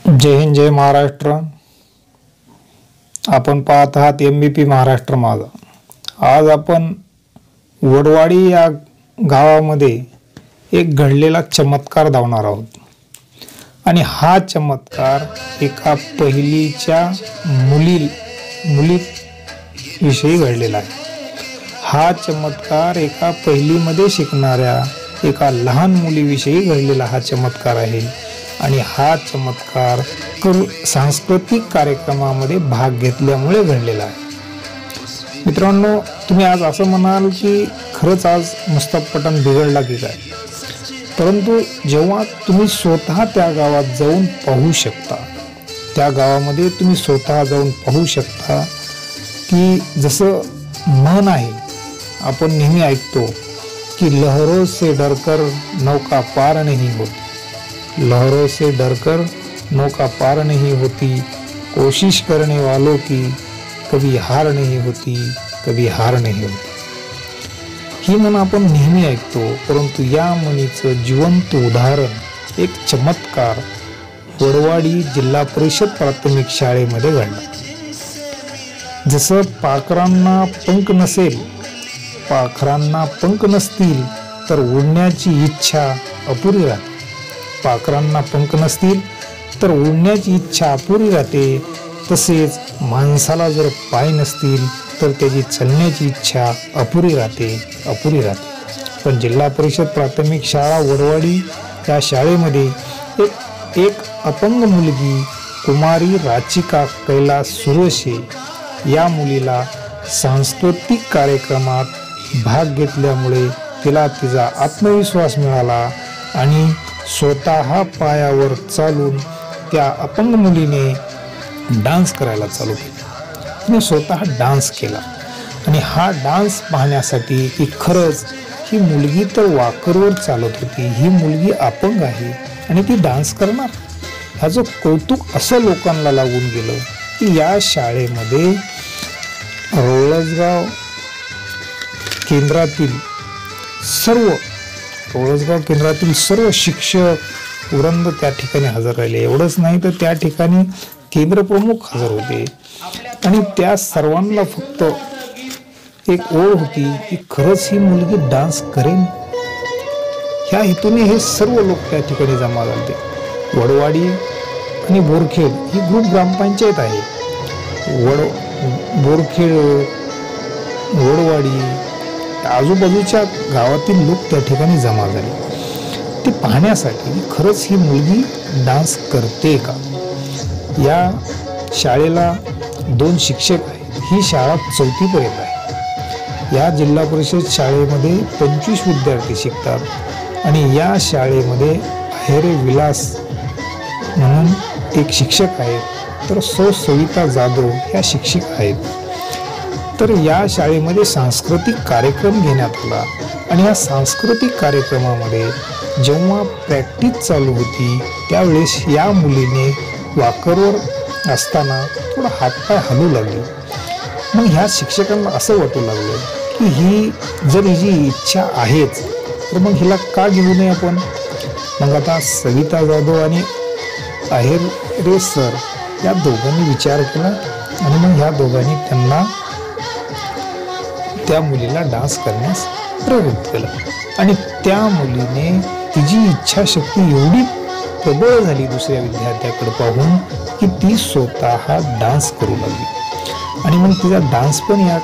जय हिंद, जय महाराष्ट्र. आपण पाहत आहात MBP महाराष्ट्र माझा. आज आपण वडवाडी या गावामध्ये एक घडलेला चमत्कार धावणार आहोत. आणि हा चमत्कार एका पहिलीच्या मुलीविषयी घडलेला आहे. हा चमत्कार एका पहिलीमध्ये शिकणाऱ्या एका लहान मुलीविषयी घडलेला हा चमत्कार आहे. आणि हा चमत्कार सांस्कृतिक कार्यक्रमामध्ये भाग घेतल्यामुळे घडलेला आहे. मित्रांनो, तुम्ही आज असं म्हणाल की खरंच आज मुस्तफा पठाण बिघडला की काय, परंतु जेव्हा तुम्ही स्वतः त्या गावात जाऊन पाहू शकता, त्या गावामध्ये तुम्ही स्वतः जाऊन पाहू शकता की जसं म्हण आहे, आपण नेहमी ऐकतो की लहरों से डरकर नौका पार नहीं होती, लहरों से डरकर नौका पार नहीं होती, कोशिश करने वालों की कभी हार नहीं होती, कभी हार नहीं होती. ही म्हण आपण नेहमी ऐकतो, परंतु या म्हणीचं जिवंत उदाहरण, एक चमत्कार वडवाडी जिल्हा परिषद प्राथमिक शाळेमध्ये घडला. जसं पाखरांना पंख नसेल, पाखरांना पंख नसतील तर उडण्याची इच्छा अपुरी राहते. पाखरांना पंख नसतील तर उडण्याची इच्छा अपुरी राहते. तसेच माणसाला जर पाय नसतील तर त्याची चालण्याची इच्छा अपुरी राहते. पण जिल्हा परिषद प्राथमिक शाळा वडवाडी या शाळेमध्ये एक अपंग मुलगी कुमारी राचिका कैलास सुरेशे या मुलीला सांस्कृतिक कार्यक्रमात भाग घेतल्यामुळे तिला तिचा आत्मविश्वास मिळाला आणि स्वतः पायावर चालून त्या अपंग मुलीने डान्स करायला चालू केला. तिने स्वतः डान्स केला आणि हा डान्स पाहण्यासाठी की खरंच ही मुलगी तर वाकरवर चालत होती, ही मुलगी अपंग आहे आणि ती डान्स करणार, ह्याचं कौतुक असं लोकांना लागून गेलं की या शाळेमध्ये रोळसगाव केंद्रातील सर्व शिक्षक वृंद त्या ठिकाणी हजर राहिले. एवढंच नाही तर त्या ठिकाणी केंद्र प्रमुख हजर होते आणि त्या सर्वांना फक्त एक ओढ होती की खरंच ही मुलगी डान्स करेन. ह्या हेतूने हे सर्व लोक त्या ठिकाणी जमा झाले. वडवाडी आणि बोरखेड ही ग्रुप ग्रामपंचायत आहे. बोरखेड, वडवाडी, आजूबाजूच्या गावातील लोक त्या ठिकाणी जमा झाले ते पाहण्यासाठी खरंच ही मुलगी डान्स करते का. या शाळेला 2 शिक्षक आहेत. ही शाळा 4थी पर्यंत आहे. या जिल्हा परिषद शाळेमध्ये 25 विद्यार्थी शिकतात आणि या शाळेमध्ये अहेरे विलास म्हणून एक शिक्षक आहेत, तर सविता जाधव ह्या शिक्षिका आहेत. तर या शाळेमध्ये सांस्कृतिक कार्यक्रम घेण्यात आला आणि या सांस्कृतिक कार्यक्रमामध्ये जेव्हा प्रॅक्टिस चालू होती त्यावेळेस या मुलीने वाकरवर असताना थोडा हातपाय हलू लागले. मग ह्या शिक्षकांना असं वाटू लागलं की ही जर हिची इच्छा आहेच तर मग हिला का घेऊ नये आपण. मग आता सविता जाधव आणि अहेरे सर या दोघांनी विचार केला आणि मग ह्या दोघांनी त्यांना त्या मुलीला डान्स करण्यास प्रेरित केलं. आणि त्या मुलीने तिची इच्छाशक्ती एवढी प्रबळ झाली दुसऱ्या विद्यार्थ्याकडे पाहून की ती स्वतः डान्स करू लागली आणि मग तिचा डान्स पण या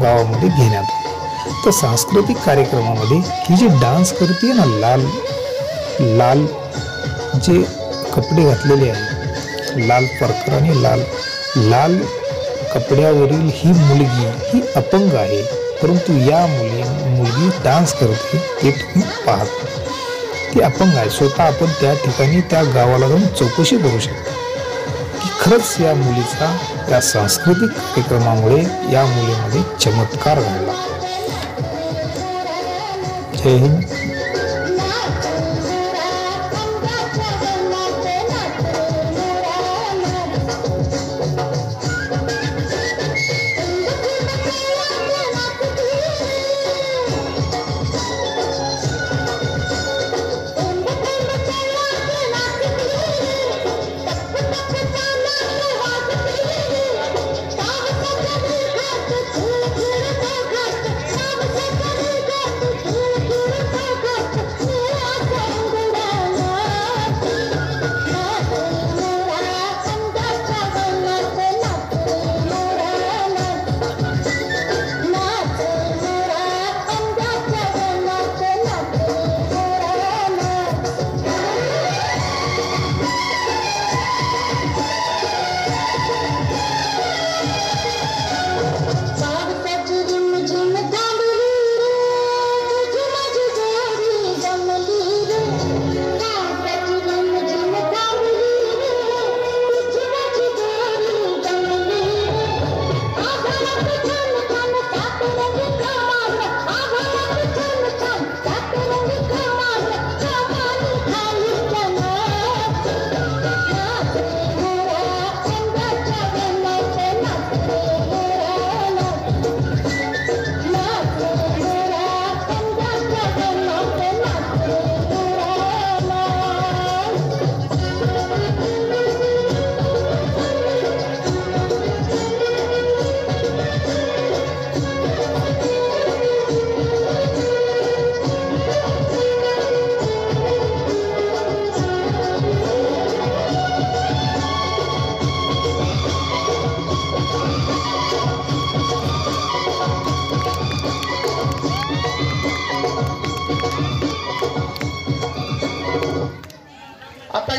गावामध्ये घेण्यात आला. तर सांस्कृतिक कार्यक्रमामध्ये ही जी डान्स करते ना, लाल जे कपडे घातलेले आहेत, लाल परकर आणि लाल कपड्यावरील ही मुलगी ही अपंग आहे, परंतु या मुलगी डान्स करते हे तुम्ही पाहता. ती अपंग आहे. स्वतः आपण त्या ठिकाणी त्या गावाला जाऊन चौकशी करू शकता की खरंच या मुलीचा या सांस्कृतिक कार्यक्रमामुळे या मुलीमध्ये चमत्कार घडला. जय हिंद.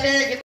देख